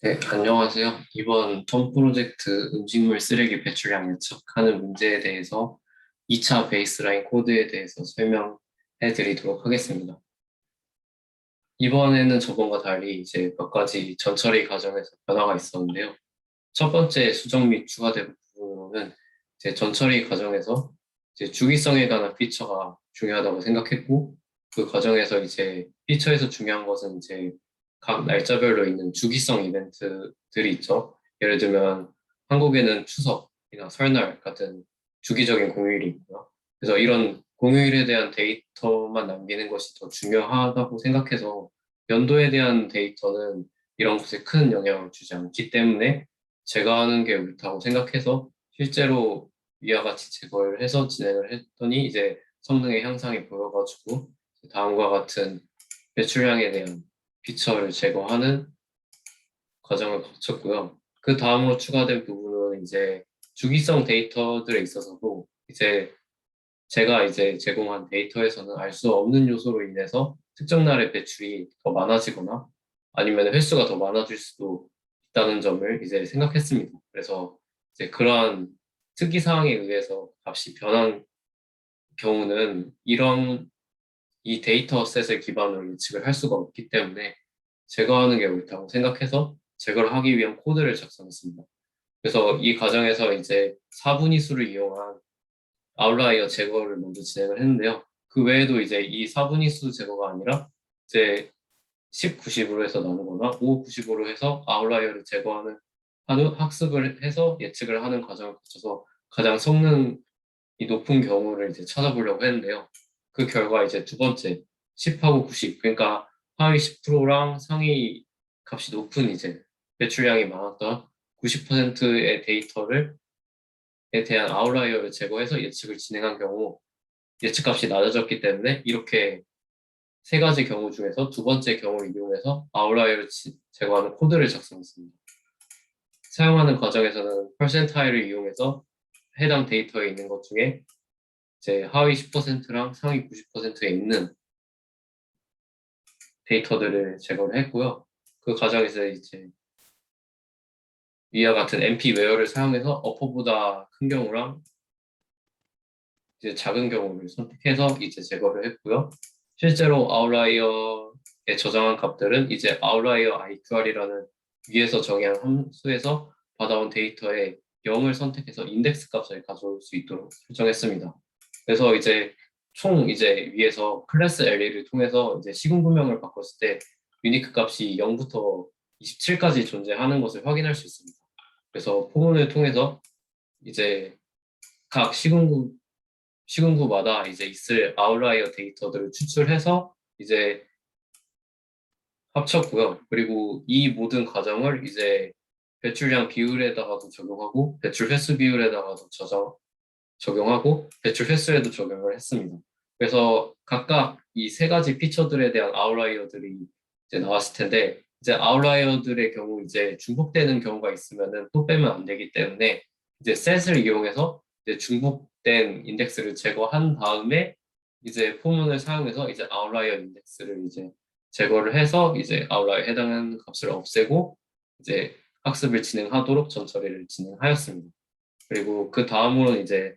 네, 안녕하세요. 이번 톰 프로젝트 음식물 쓰레기 배출량 예측하는 문제에 대해서 2차 베이스라인 코드에 대해서 설명해 드리도록 하겠습니다. 이번에는 저번과 달리 이제 몇 가지 전처리 과정에서 변화가 있었는데요. 첫 번째 수정 및 추가된 부분은 이제 전처리 과정에서 이제 주기성에 관한 피처가 중요하다고 생각했고, 그 과정에서 이제 피처에서 중요한 것은 이제 각 날짜별로 있는 주기성 이벤트들이 있죠. 예를 들면 한국에는 추석이나 설날 같은 주기적인 공휴일이 있고요. 그래서 이런 공휴일에 대한 데이터만 남기는 것이 더 중요하다고 생각해서 연도에 대한 데이터는 이런 것에 큰 영향을 주지 않기 때문에 제가 하는 게 옳다고 생각해서 실제로 위와 같이 제거를 해서 진행을 했더니 이제 성능의 향상이 보여가지고 다음과 같은 배출량에 대한 피처를 제거하는 과정을 거쳤고요. 그 다음으로 추가된 부분은 이제 주기성 데이터들에 있어서도 이제 제가 이제 제공한 데이터에서는 알 수 없는 요소로 인해서 특정 날의 배출이 더 많아지거나 아니면 횟수가 더 많아질 수도 있다는 점을 이제 생각했습니다. 그래서 이제 그러한 특이 사항에 의해서 값이 변한 경우는 이런 이 데이터 셋을 기반으로 예측을 할 수가 없기 때문에 제거하는 게 옳다고 생각해서 제거를 하기 위한 코드를 작성했습니다. 그래서 이 과정에서 이제 4분위수를 이용한 아웃라이어 제거를 먼저 진행을 했는데요. 그 외에도 이제 이 4분위수 제거가 아니라 이제 10, 90으로 해서 나누거나 5, 90으로 해서 아웃라이어를 제거하는 학습을 해서 예측을 하는 과정을 거쳐서 가장 성능이 높은 경우를 이제 찾아보려고 했는데요. 그 결과 이제 두 번째 10하고 90, 그러니까 하위 10%랑 상위 값이 높은 이제 배출량이 많았던 90%의 데이터를 에 대한 아웃라이어를 제거해서 예측을 진행한 경우 예측값이 낮아졌기 때문에 이렇게 세 가지 경우 중에서 두 번째 경우를 이용해서 아웃라이어를 제거하는 코드를 작성했습니다. 사용하는 과정에서는 퍼센타일을 이용해서 해당 데이터에 있는 것 중에 이제 하위 10%랑 상위 90%에 있는 데이터들을 제거를 했고요. 그 과정에서 이제 위와 같은 MP 웨어를 사용해서 어퍼보다 큰 경우랑 이제 작은 경우를 선택해서 이제 제거를 했고요. 실제로 아웃라이어에 저장한 값들은 이제 아웃라이어 IQR이라는 위에서 정의한 함수에서 받아온 데이터에 0을 선택해서 인덱스 값을 가져올 수 있도록 설정했습니다. 그래서 이제 총 이제 위에서 클래스 LE를 통해서 이제 시군구명을 바꿨을 때 유니크 값이 0부터 27까지 존재하는 것을 확인할 수 있습니다. 그래서 포문을 통해서 이제 각 시군구마다 이제 있을 아웃라이어 데이터들을 추출해서 이제 합쳤고요. 그리고 이 모든 과정을 이제 배출량 비율에다가도 적용하고 배출 횟수 비율에다가도 적용하고 배출 횟수에도 적용을 했습니다. 그래서 각각 이 세 가지 피처들에 대한 아웃라이어들이 이제 나왔을 텐데 이제 아웃라이어들의 경우 이제 중복되는 경우가 있으면은 또 빼면 안 되기 때문에 이제 셋을 이용해서 이제 중복된 인덱스를 제거한 다음에 이제 포문을 사용해서 이제 아웃라이어 인덱스를 이제 제거를 해서 이제 아웃라이어에 해당하는 값을 없애고 이제 학습을 진행하도록 전처리를 진행하였습니다. 그리고 그 다음으로는 이제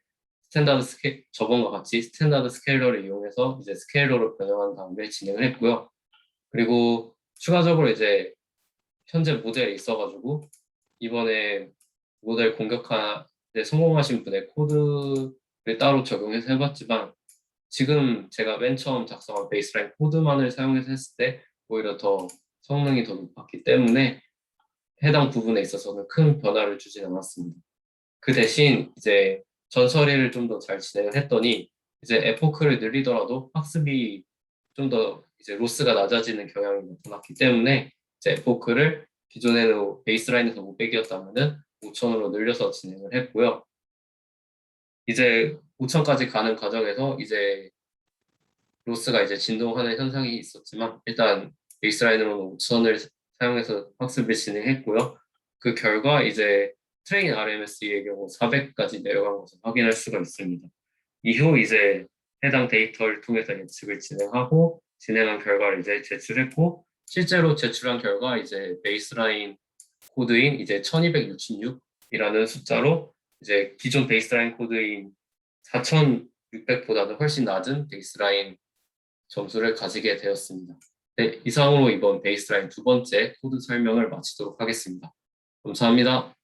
저번과 같이 스탠다드 스케일러를 이용해서 이제 스케일러로 변형한 다음에 진행을 했고요. 그리고 추가적으로 이제 현재 모델이 있어가지고 이번에 모델 공격하에 성공하신 분의 코드를 따로 적용해서 해봤지만 지금 제가 맨 처음 작성한 베이스라인 코드만을 사용해서 했을 때 오히려 더 성능이 더 높았기 때문에 해당 부분에 있어서는 큰 변화를 주진 않았습니다. 그 대신 이제 전처리를 좀 더 잘 진행을 했더니 이제 에포크를 늘리더라도 학습이 좀 더 이제 로스가 낮아지는 경향이 나타났기 때문에 이제 에포크를 기존에는 베이스라인에서 500이었다면은 5000으로 늘려서 진행을 했고요. 이제 5000까지 가는 과정에서 이제 로스가 이제 진동하는 현상이 있었지만 일단 베이스라인으로는 5000을 사용해서 학습을 진행했고요. 그 결과 이제 트레인 RMS의 경우 400까지 내려간 것을 확인할 수가 있습니다. 이후 이제 해당 데이터를 통해서 예측을 진행하고 진행한 결과를 이제 제출했고 실제로 제출한 결과 이제 베이스라인 코드인 이제 1266이라는 숫자로 이제 기존 베이스라인 코드인 4600보다는 훨씬 낮은 베이스라인 점수를 가지게 되었습니다. 네, 이상으로 이번 베이스라인 두 번째 코드 설명을 마치도록 하겠습니다. 감사합니다.